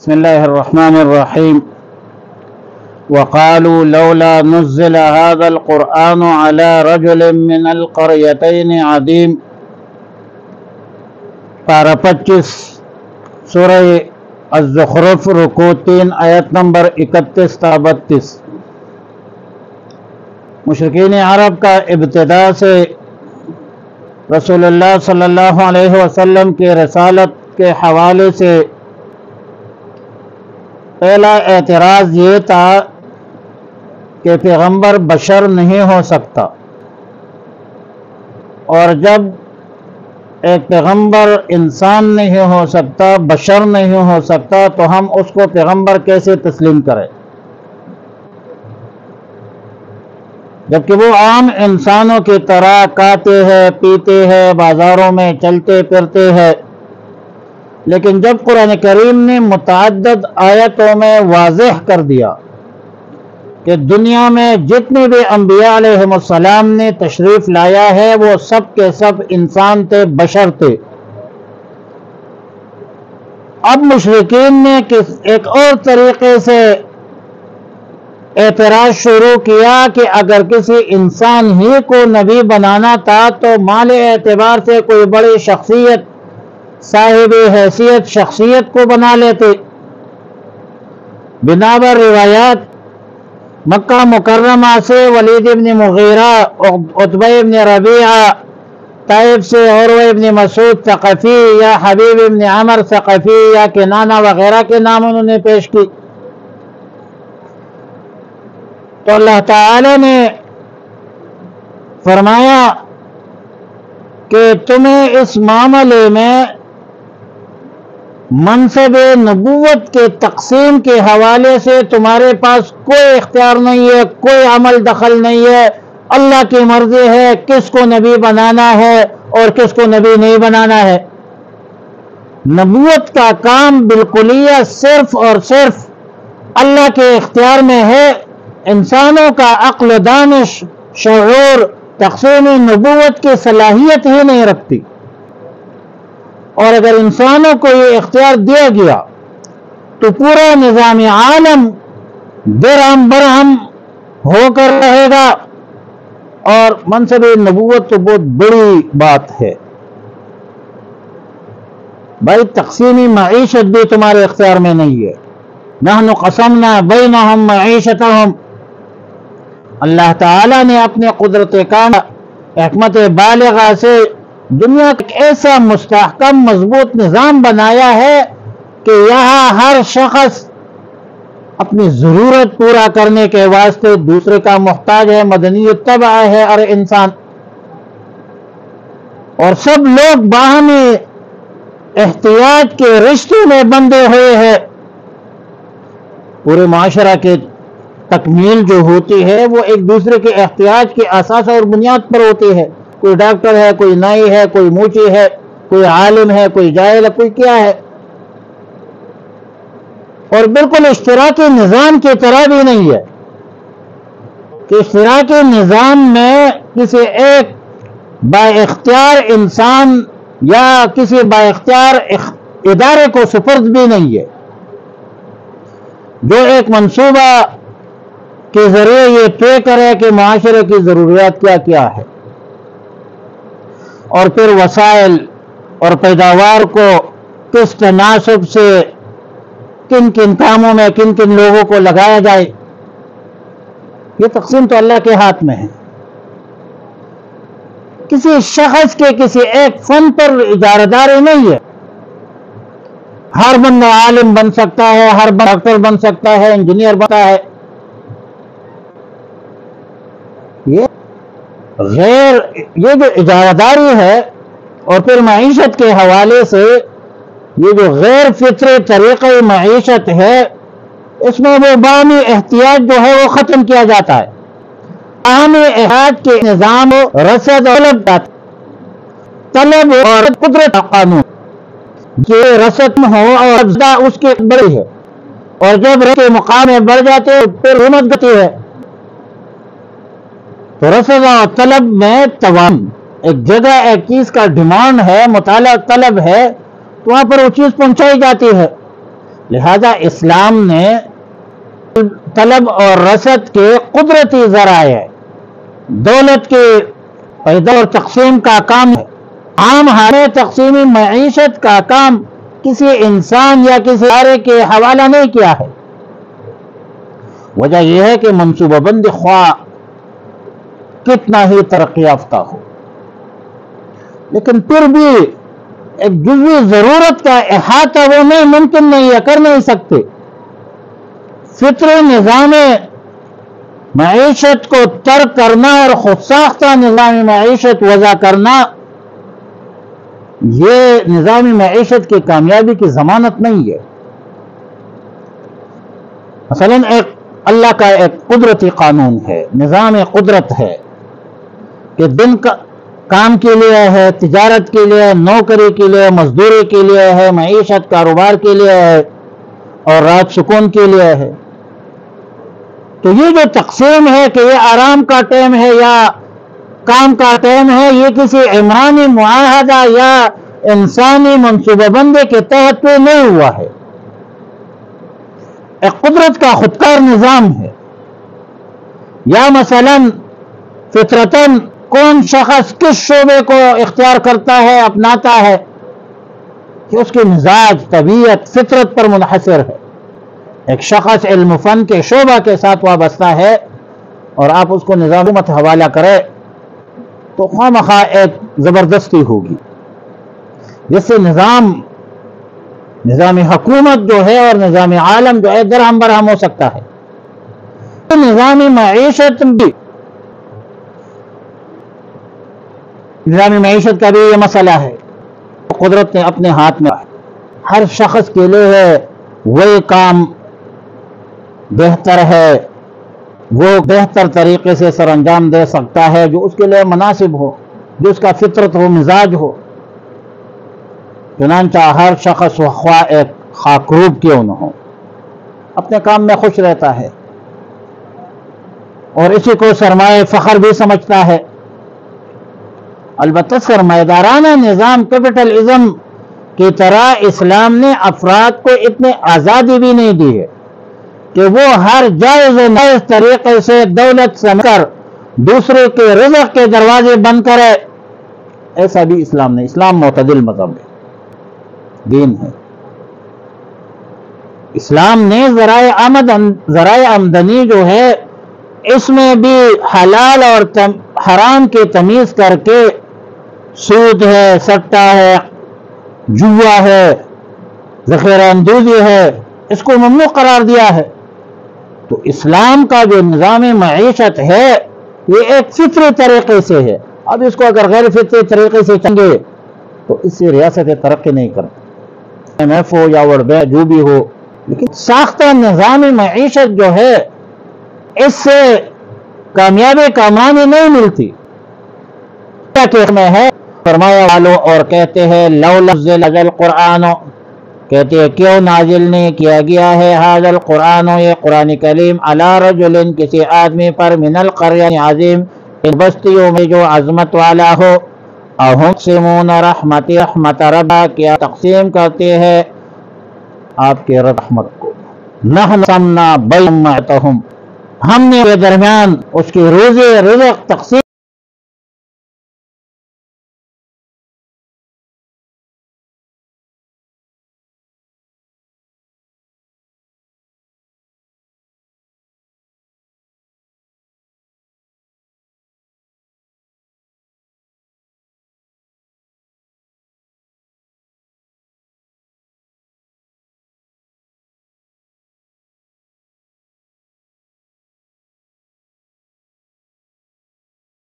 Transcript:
بسم الله الرحمن الرحيم. وقالوا لولا نزل هذا القرآن على رجل من القريتين عظيم. پارہ 25 سورہ الزخرف رکوع 3 آیت نمبر 31 تا 32. مشرکین عرب کا ابتدا سے رسول اللہ صلی اللہ علیہ وسلم کی رسالت کے حوالے سے پہلا اعتراض یہ تھا کہ پیغمبر بشر نہیں ہو سکتا، اور جب ایک پیغمبر انسان نہیں ہو سکتا، بشر نہیں ہو سکتا، تو ہم اس کو پیغمبر کیسے تسلیم کریں، جبکہ وہ عام انسانوں کی طرح کھاتے ہیں، پیتے ہیں، بازاروں میں چلتے پھرتے ہیں. لیکن جب قرآن کریم نے متعدد آیتوں میں واضح کر دیا کہ دنیا میں جتنے بھی انبیاء علیہ السلام نے تشریف لایا ہے وہ سب کے سب انسان تھے، بشر تھے، اب مشرکین نے ایک اور طریقے سے اعتراض شروع کیا کہ اگر کسی انسان ہی کو نبی بنانا تھا تو مال اعتبار سے کوئی بڑی شخصیت، صاحب حیثیت شخصیت کو بنا لیتے. بنابر روایات مکہ مکرمہ سے ولید ابن مغیرہ، عتبہ ابن ربیعہ، طائف سے عروہ ابن مسعود ثقفی یا حبیب ابن عمر ثقفی یا کنانہ وغیرہ کے نام انہوں نے پیش کی. تو اللہ تعالی نے فرمایا کہ تمہیں اس معاملے میں منصب نبوت کے تقسیم کے حوالے سے تمہارے پاس کوئی اختیار نہیں ہے، کوئی عمل دخل نہیں ہے. اللہ کی مرضی ہے کس کو نبی بنانا ہے اور کس کو نبی نہیں بنانا ہے. نبوت کا کام بالکلیہ صرف اور صرف اللہ کے اختیار میں ہے. انسانوں کا عقل و دانش، شعور تقسیم نبوت کی صلاحیت ہی نہیں رکھتی، اور اگر انسانوں کو یہ اختیار دیا گیا تو پورا نظام عالم درہم برہم ہو کر رہے گا. اور منصب نبوت تو بہت بڑی بات ہے بھائی. تقسیمی معیشت بھی تمہارے اختیار میں نہیں ہے. نحن قسمنا بینہم معیشتہم. اللہ تعالیٰ نے اپنے قدرت کاملہ، حکمت بالغہ سے دنیا کا ایک ایسا مستحکم مضبوط نظام بنایا ہے کہ یہاں ہر شخص اپنی ضرورت پورا کرنے کے واسطے دوسرے کا محتاج ہے، مدنی طبع ہے ہر انسان، اور سب لوگ باہمی احتیاج کے رشتے میں بندھے ہوئے ہیں. پورے معاشرہ کے تکمیل جو ہوتی ہے وہ ایک دوسرے کے احتیاج کے اساس اور بنیاد پر ہوتی ہے. کوئی ڈاکٹر ہے، کوئی نائی ہے، کوئی موچی ہے، کوئی عالم ہے، کوئی جاہل ہے، کوئی کیا ہے. اور بالکل اشتراکی نظام کی طرح بھی نہیں ہے کہ اشتراکی نظام میں کسی ایک با اختیار انسان یا کسی با اختیار ادارے کو سپرد بھی نہیں ہے، جو ایک منصوبہ کے ذریعے یہ طے کرے کہ معاشرے کی ضروریات کیا کیا ہے، اور پھر وسائل اور پیداوار کو کس تناسب سے کن کن کاموں میں کن کن لوگوں کو لگایا جائے. یہ تقسیم تو اللہ کے ہاتھ میں ہے. کسی شخص کے کسی ایک فن پر اجارہ داری نہیں ہے. ہر بندہ عالم بن سکتا ہے، ہر بندہ ڈاکٹر بن سکتا ہے، انجینئر بنتا ہے. یہ جو اجارہ داری ہے اور پھر معیشت کے حوالے سے یہ جو غیر فطری طریقہ معیشت ہے، اس میں وہ باہمی احتیاج جو ہے وہ ختم کیا جاتا ہے. باہمی احتیاج کے نظام رسد طلب اور قدرت قانون کہ رسد ہو اور اس کی بڑی ہے، اور جب رسد کے مقام میں بڑھ جاتے ہیں پھر حکومت گتی ہے. تو رسد و طلب میں توازن، ایک جگہ ایک چیز کا ڈیمانڈ ہے، مطالعہ طلب ہے، تو وہاں پر وہ چیز پہنچائی جاتی ہے. لہذا اسلام نے طلب اور رسد کے قدرتی ذرائع، دولت کے پیدا اور تقسیم کا کام ہے، عام حالے تقسیمی معیشت کا کام کسی انسان یا کسی ادارے کے حوالہ نہیں کیا ہے۔ وجہ یہ ہے کہ منصوبہ بندی خواہ کتنا ہی ترقی یافتہ ہو، لیکن پھر بھی ایک جزوی ضرورت کا احاطہ وہ نہیں ممکن نہیں ہے، کر نہیں سکتے۔ فطری نظام معیشت کو ترک کرنا اور خود ساختہ نظام معیشت وضع کرنا، یہ نظام معیشت کی کامیابی کی ضمانت نہیں ہے۔ مثلا اللہ کا ایک قدرتی قانون ہے، نظام قدرت ہے کہ دن کا کام کے لیے ہے، تجارت کے لیے، نوکری کے لیے، مزدوری کے لیے ہے، معیشت کاروبار کے لیے ہے، اور رات سکون کے لیے ہے۔ تو یہ جو تقسیم ہے کہ یہ آرام کا ٹائم ہے یا کام کا ٹائم ہے، یہ کسی عمرانی معاہدہ یا انسانی منصوبہ بندی کے تحت پہ نہیں ہوا ہے، ایک قدرت کا خودکار نظام ہے۔ یا مثلا فطرتاً کون شخص کس شعبے کو اختیار کرتا ہے، اپناتا ہے، کہ اس کے مزاج، طبیعت، فطرت پر منحصر ہے۔ ایک شخص علم فن کے شعبہ کے ساتھ وابستہ ہے اور آپ اس کو نظام حکومت حوالہ کرے تو خواہ ایک زبردستی ہوگی، جس سے نظام حکومت جو ہے اور نظام عالم جو ہے درہم برہم ہو سکتا ہے۔ نظام معیشت کا بھی یہ مسئلہ ہے، قدرت نے اپنے ہاتھ میں ہر شخص کے لیے وہی کام بہتر ہے، وہ بہتر طریقے سے سر انجام دے سکتا ہے جو اس کے لیے مناسب ہو، جو اس کا فطرت ہو، مزاج ہو۔ چنانچہ ہر شخص خواہ ایک خاکروب کیوں نہ ہو اپنے کام میں خوش رہتا ہے اور اسی کو سرمایہ فخر بھی سمجھتا ہے۔ البتہ سرمایہ دارانہ نظام کیپٹلزم کی طرح اسلام نے افراد کو اتنی آزادی بھی نہیں دی ہے کہ وہ ہر جائز و ناجائز طریقے سے دولت سمجھ کر دوسرے کے رزق کے دروازے بند کرے۔ ایسا بھی اسلام نے، اسلام معتدل مذہب ہے، دین ہے۔ اسلام نے ذرائع آمدنی جو ہے اس میں بھی حلال اور حرام کی تمیز کر کے سود ہے، سٹہ ہے، جوا ہے، ذخیرہ اندوزی ہے، اس کو ممنوع قرار دیا ہے۔ تو اسلام کا جو نظام معیشت ہے یہ ایک فطری طریقے سے ہے۔ اب اس کو اگر غیر فطری طریقے سے چنگے تو اس سے ریاست ترقی نہیں کرتی، IMF ہو یا ورلڈ بینک جو بھی ہو، لیکن ساختہ نظام معیشت جو ہے اس سے کامیابی کامرانی نہیں ملتی۔ کیا میں ہے فرمایا والوں اور کہتے ہیں لولا نزل هذا القرآن، کہتے ہیں کیوں نازل نہیں کیا گیا ہے هذا القرآن، یہ قرآن کریم علی رجل، کسی آدمی پر، من القرية عظیم، ان بستیوں میں جو عظمت والا ہو، اہم سمون رحمت ربا، کیا تقسیم کرتے ہیں آپ کے رحمت کو، نحن سمنا بینہم، ہم نے کے درمیان اس کی روزی رزق تقسیم